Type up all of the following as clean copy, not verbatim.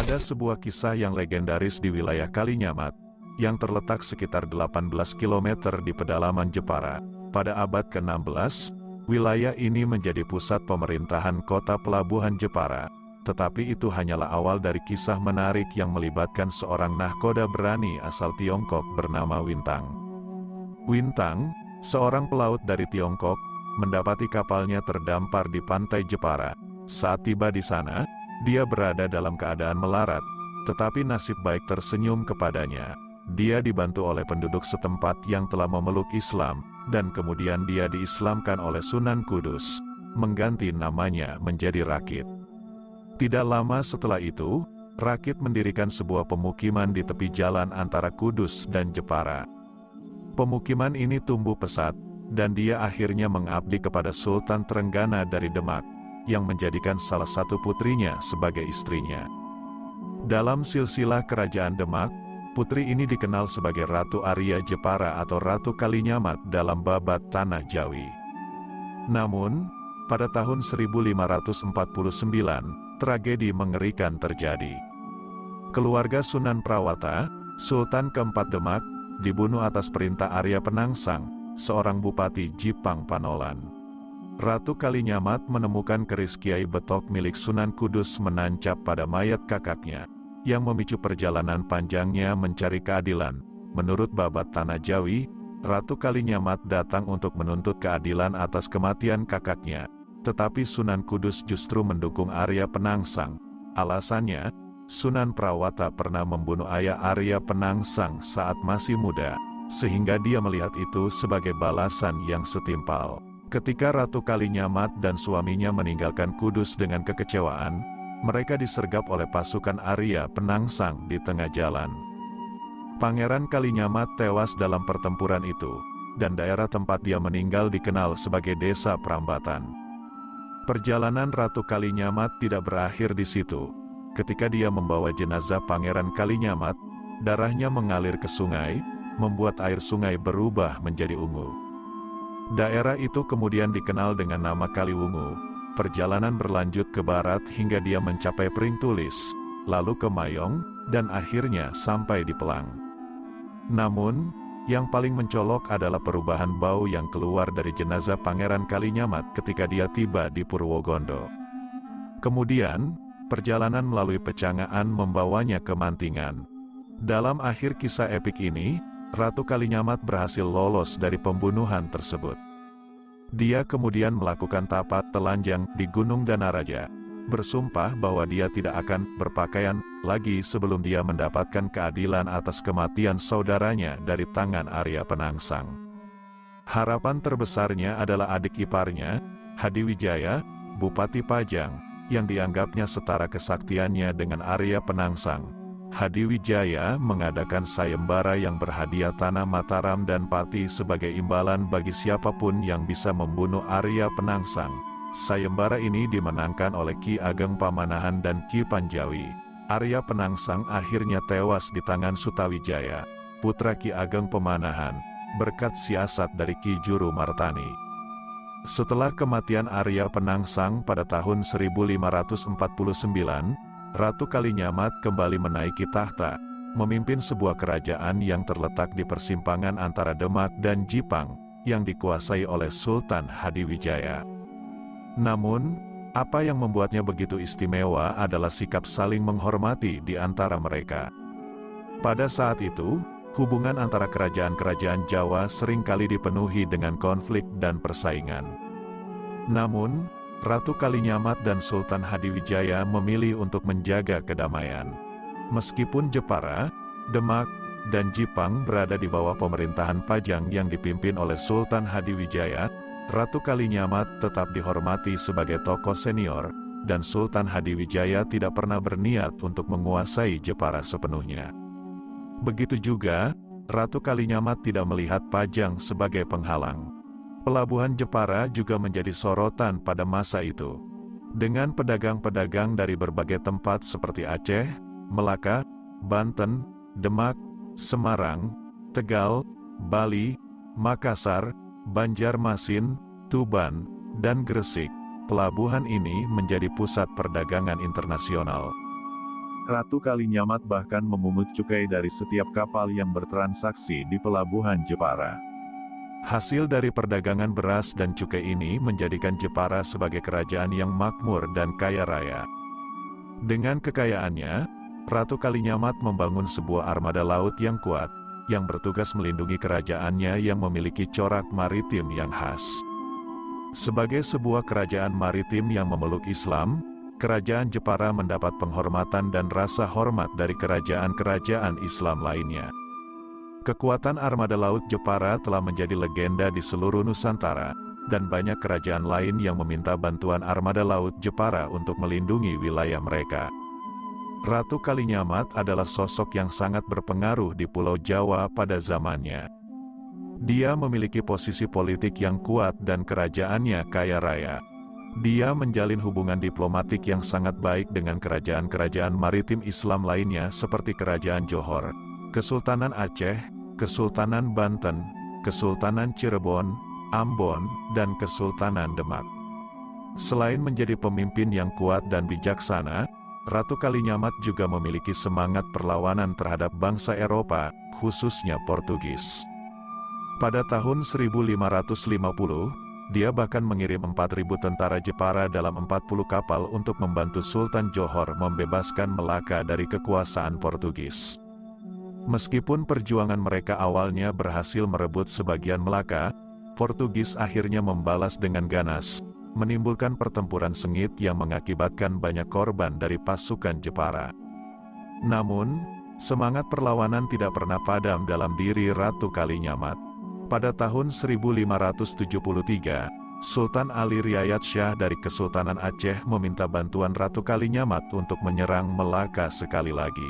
Ada sebuah kisah yang legendaris di wilayah Kalinyamat, yang terletak sekitar 18 km di pedalaman Jepara. Pada abad ke-16, wilayah ini menjadi pusat pemerintahan kota pelabuhan Jepara. Tetapi itu hanyalah awal dari kisah menarik yang melibatkan seorang nahkoda berani asal Tiongkok bernama Wintang. Wintang, seorang pelaut dari Tiongkok, mendapati kapalnya terdampar di pantai Jepara. Saat tiba di sana, dia berada dalam keadaan melarat, tetapi nasib baik tersenyum kepadanya. Dia dibantu oleh penduduk setempat yang telah memeluk Islam, dan kemudian dia diislamkan oleh Sunan Kudus, mengganti namanya menjadi Rakit. Tidak lama setelah itu, Rakit mendirikan sebuah pemukiman di tepi jalan antara Kudus dan Jepara. Pemukiman ini tumbuh pesat, dan dia akhirnya mengabdi kepada Sultan Trenggana dari Demak, yang menjadikan salah satu putrinya sebagai istrinya. Dalam silsilah kerajaan Demak, putri ini dikenal sebagai Ratu Arya Jepara atau Ratu Kalinyamat dalam babat Tanah Jawi. Namun, pada tahun 1549, tragedi mengerikan terjadi. Keluarga Sunan Prawata, Sultan keempat Demak, dibunuh atas perintah Arya Penangsang, seorang bupati Jipang Panolan. Ratu Kalinyamat menemukan keris Kiai Betok milik Sunan Kudus menancap pada mayat kakaknya, yang memicu perjalanan panjangnya mencari keadilan. Menurut babat Tanah Jawi, Ratu Kalinyamat datang untuk menuntut keadilan atas kematian kakaknya, tetapi Sunan Kudus justru mendukung Arya Penangsang. Alasannya, Sunan Prawata pernah membunuh ayah Arya Penangsang saat masih muda, sehingga dia melihat itu sebagai balasan yang setimpal. Ketika Ratu Kalinyamat dan suaminya meninggalkan Kudus dengan kekecewaan, mereka disergap oleh pasukan Arya Penangsang di tengah jalan. Pangeran Kalinyamat tewas dalam pertempuran itu, dan daerah tempat dia meninggal dikenal sebagai Desa Prambatan. Perjalanan Ratu Kalinyamat tidak berakhir di situ. Ketika dia membawa jenazah Pangeran Kalinyamat, darahnya mengalir ke sungai, membuat air sungai berubah menjadi ungu. Daerah itu kemudian dikenal dengan nama Kaliwungu. Perjalanan berlanjut ke barat hingga dia mencapai Pringtulis, lalu ke Mayong, dan akhirnya sampai di Pelang. Namun, yang paling mencolok adalah perubahan bau yang keluar dari jenazah Pangeran Kalinyamat ketika dia tiba di Purwogondo. Kemudian, perjalanan melalui Pecangaan membawanya ke Mantingan. Dalam akhir kisah epik ini, Ratu Kalinyamat berhasil lolos dari pembunuhan tersebut. Dia kemudian melakukan tapat telanjang di Gunung Danaraja, bersumpah bahwa dia tidak akan berpakaian lagi sebelum dia mendapatkan keadilan atas kematian saudaranya dari tangan Arya Penangsang. Harapan terbesarnya adalah adik iparnya, Hadiwijaya, Bupati Pajang, yang dianggapnya setara kesaktiannya dengan Arya Penangsang. Hadiwijaya mengadakan sayembara yang berhadiah tanah Mataram dan Pati sebagai imbalan bagi siapapun yang bisa membunuh Arya Penangsang. Sayembara ini dimenangkan oleh Ki Ageng Pamanahan dan Ki Panjawi. Arya Penangsang akhirnya tewas di tangan Sutawijaya, putra Ki Ageng Pamanahan, berkat siasat dari Ki Juru Martani. Setelah kematian Arya Penangsang pada tahun 1549, Ratu Kalinyamat kembali menaiki tahta, memimpin sebuah kerajaan yang terletak di persimpangan antara Demak dan Jipang, yang dikuasai oleh Sultan Hadiwijaya. Namun, apa yang membuatnya begitu istimewa adalah sikap saling menghormati di antara mereka. Pada saat itu, hubungan antara kerajaan-kerajaan Jawa seringkali dipenuhi dengan konflik dan persaingan. Namun, Ratu Kalinyamat dan Sultan Hadiwijaya memilih untuk menjaga kedamaian. Meskipun Jepara, Demak, dan Jipang berada di bawah pemerintahan Pajang yang dipimpin oleh Sultan Hadiwijaya, Ratu Kalinyamat tetap dihormati sebagai tokoh senior, dan Sultan Hadiwijaya tidak pernah berniat untuk menguasai Jepara sepenuhnya. Begitu juga, Ratu Kalinyamat tidak melihat Pajang sebagai penghalang. Pelabuhan Jepara juga menjadi sorotan pada masa itu. Dengan pedagang-pedagang dari berbagai tempat seperti Aceh, Melaka, Banten, Demak, Semarang, Tegal, Bali, Makassar, Banjarmasin, Tuban, dan Gresik, pelabuhan ini menjadi pusat perdagangan internasional. Ratu Kalinyamat bahkan memungut cukai dari setiap kapal yang bertransaksi di pelabuhan Jepara. Hasil dari perdagangan beras dan cukai ini menjadikan Jepara sebagai kerajaan yang makmur dan kaya raya. Dengan kekayaannya, Ratu Kalinyamat membangun sebuah armada laut yang kuat, yang bertugas melindungi kerajaannya yang memiliki corak maritim yang khas. Sebagai sebuah kerajaan maritim yang memeluk Islam, Kerajaan Jepara mendapat penghormatan dan rasa hormat dari kerajaan-kerajaan Islam lainnya. Kekuatan armada laut Jepara telah menjadi legenda di seluruh Nusantara, dan banyak kerajaan lain yang meminta bantuan armada laut Jepara untuk melindungi wilayah mereka. Ratu Kalinyamat adalah sosok yang sangat berpengaruh di Pulau Jawa pada zamannya. Dia memiliki posisi politik yang kuat dan kerajaannya kaya raya. Dia menjalin hubungan diplomatik yang sangat baik dengan kerajaan-kerajaan maritim Islam lainnya seperti Kerajaan Johor, Kesultanan Aceh, Kesultanan Banten, Kesultanan Cirebon, Ambon, dan Kesultanan Demak. Selain menjadi pemimpin yang kuat dan bijaksana, Ratu Kalinyamat juga memiliki semangat perlawanan terhadap bangsa Eropa, khususnya Portugis. Pada tahun 1550, dia bahkan mengirim 4.000 tentara Jepara dalam 40 kapal untuk membantu Sultan Johor membebaskan Melaka dari kekuasaan Portugis. Meskipun perjuangan mereka awalnya berhasil merebut sebagian Melaka, Portugis akhirnya membalas dengan ganas, menimbulkan pertempuran sengit yang mengakibatkan banyak korban dari pasukan Jepara. Namun, semangat perlawanan tidak pernah padam dalam diri Ratu Kalinyamat. Pada tahun 1573, Sultan Ali Riayat Shah dari Kesultanan Aceh meminta bantuan Ratu Kalinyamat untuk menyerang Melaka sekali lagi.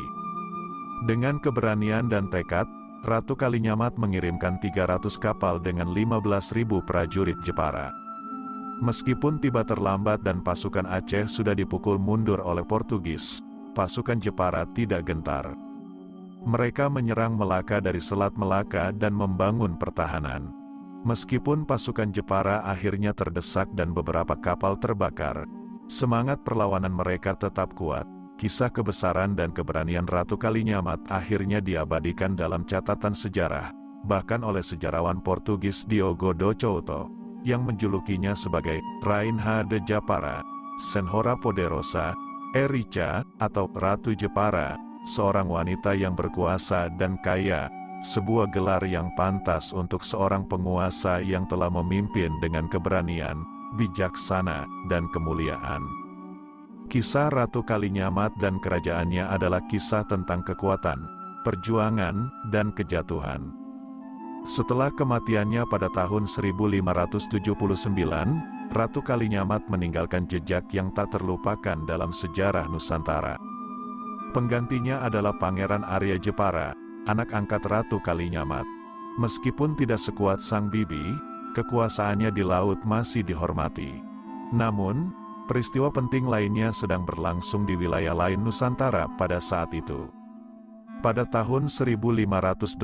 Dengan keberanian dan tekad, Ratu Kalinyamat mengirimkan 300 kapal dengan 15.000 prajurit Jepara. Meskipun tiba terlambat dan pasukan Aceh sudah dipukul mundur oleh Portugis, pasukan Jepara tidak gentar. Mereka menyerang Melaka dari Selat Melaka dan membangun pertahanan. Meskipun pasukan Jepara akhirnya terdesak dan beberapa kapal terbakar, semangat perlawanan mereka tetap kuat. Kisah kebesaran dan keberanian Ratu Kalinyamat akhirnya diabadikan dalam catatan sejarah, bahkan oleh sejarawan Portugis Diogo do Couto, yang menjulukinya sebagai Rainha de Japara, Senhora Poderosa, Erica, atau Ratu Jepara, seorang wanita yang berkuasa dan kaya, sebuah gelar yang pantas untuk seorang penguasa yang telah memimpin dengan keberanian, bijaksana, dan kemuliaan. Kisah Ratu Kalinyamat dan kerajaannya adalah kisah tentang kekuatan, perjuangan, dan kejatuhan. Setelah kematiannya pada tahun 1579, Ratu Kalinyamat meninggalkan jejak yang tak terlupakan dalam sejarah Nusantara. Penggantinya adalah Pangeran Arya Jepara, anak angkat Ratu Kalinyamat. Meskipun tidak sekuat sang bibi, kekuasaannya di laut masih dihormati. Namun, peristiwa penting lainnya sedang berlangsung di wilayah lain Nusantara pada saat itu. Pada tahun 1580,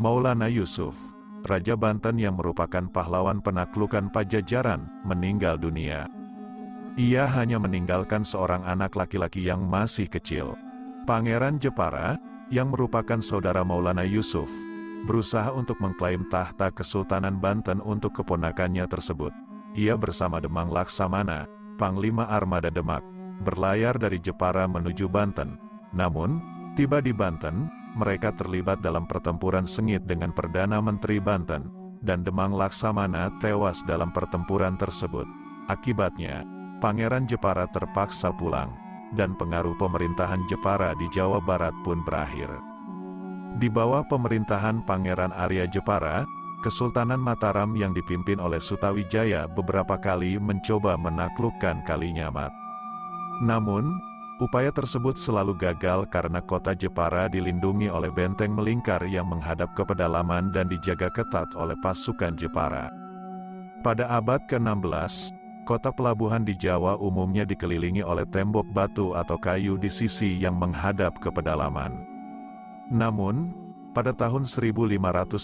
Maulana Yusuf, Raja Banten yang merupakan pahlawan penaklukan Pajajaran, meninggal dunia. Ia hanya meninggalkan seorang anak laki-laki yang masih kecil. Pangeran Jepara, yang merupakan saudara Maulana Yusuf, berusaha untuk mengklaim tahta Kesultanan Banten untuk keponakannya tersebut. Ia bersama Demang Laksamana, Panglima Armada Demak, berlayar dari Jepara menuju Banten. Namun, tiba di Banten, mereka terlibat dalam pertempuran sengit dengan Perdana Menteri Banten, dan Demang Laksamana tewas dalam pertempuran tersebut. Akibatnya, Pangeran Jepara terpaksa pulang, dan pengaruh pemerintahan Jepara di Jawa Barat pun berakhir. Di bawah pemerintahan Pangeran Arya Jepara, Kesultanan Mataram yang dipimpin oleh Sutawijaya beberapa kali mencoba menaklukkan Kalinyamat. Namun, upaya tersebut selalu gagal karena kota Jepara dilindungi oleh benteng melingkar yang menghadap ke pedalaman dan dijaga ketat oleh pasukan Jepara. Pada abad ke-16, kota pelabuhan di Jawa umumnya dikelilingi oleh tembok batu atau kayu di sisi yang menghadap ke pedalaman. Namun, pada tahun 1599,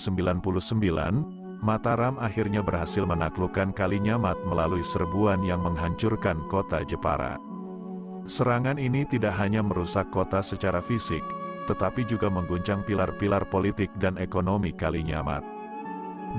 Mataram akhirnya berhasil menaklukkan Kalinyamat melalui serbuan yang menghancurkan kota Jepara. Serangan ini tidak hanya merusak kota secara fisik, tetapi juga mengguncang pilar-pilar politik dan ekonomi Kalinyamat.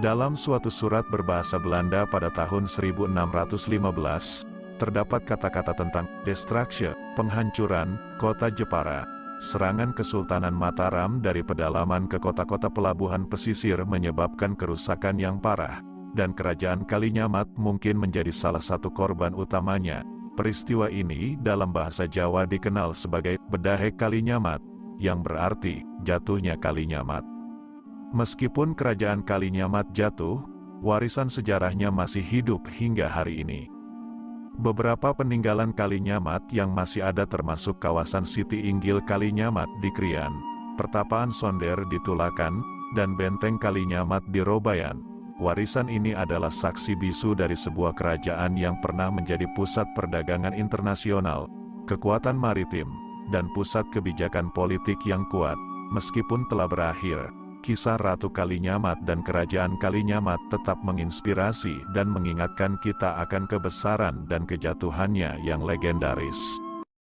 Dalam suatu surat berbahasa Belanda pada tahun 1615, terdapat kata-kata tentang destruction, penghancuran, kota Jepara. Serangan Kesultanan Mataram dari pedalaman ke kota-kota pelabuhan pesisir menyebabkan kerusakan yang parah, dan kerajaan Kalinyamat mungkin menjadi salah satu korban utamanya. Peristiwa ini dalam bahasa Jawa dikenal sebagai Bedahe Kalinyamat, yang berarti jatuhnya Kalinyamat. Meskipun kerajaan Kalinyamat jatuh, warisan sejarahnya masih hidup hingga hari ini. Beberapa peninggalan Kalinyamat yang masih ada termasuk kawasan Siti Inggil Kalinyamat di Krian, Pertapaan Sonder di Tulakan, dan Benteng Kalinyamat di Robayan. Warisan ini adalah saksi bisu dari sebuah kerajaan yang pernah menjadi pusat perdagangan internasional, kekuatan maritim, dan pusat kebijakan politik yang kuat. Meskipun telah berakhir, kisah Ratu Kalinyamat dan Kerajaan Kalinyamat tetap menginspirasi dan mengingatkan kita akan kebesaran dan kejatuhannya yang legendaris.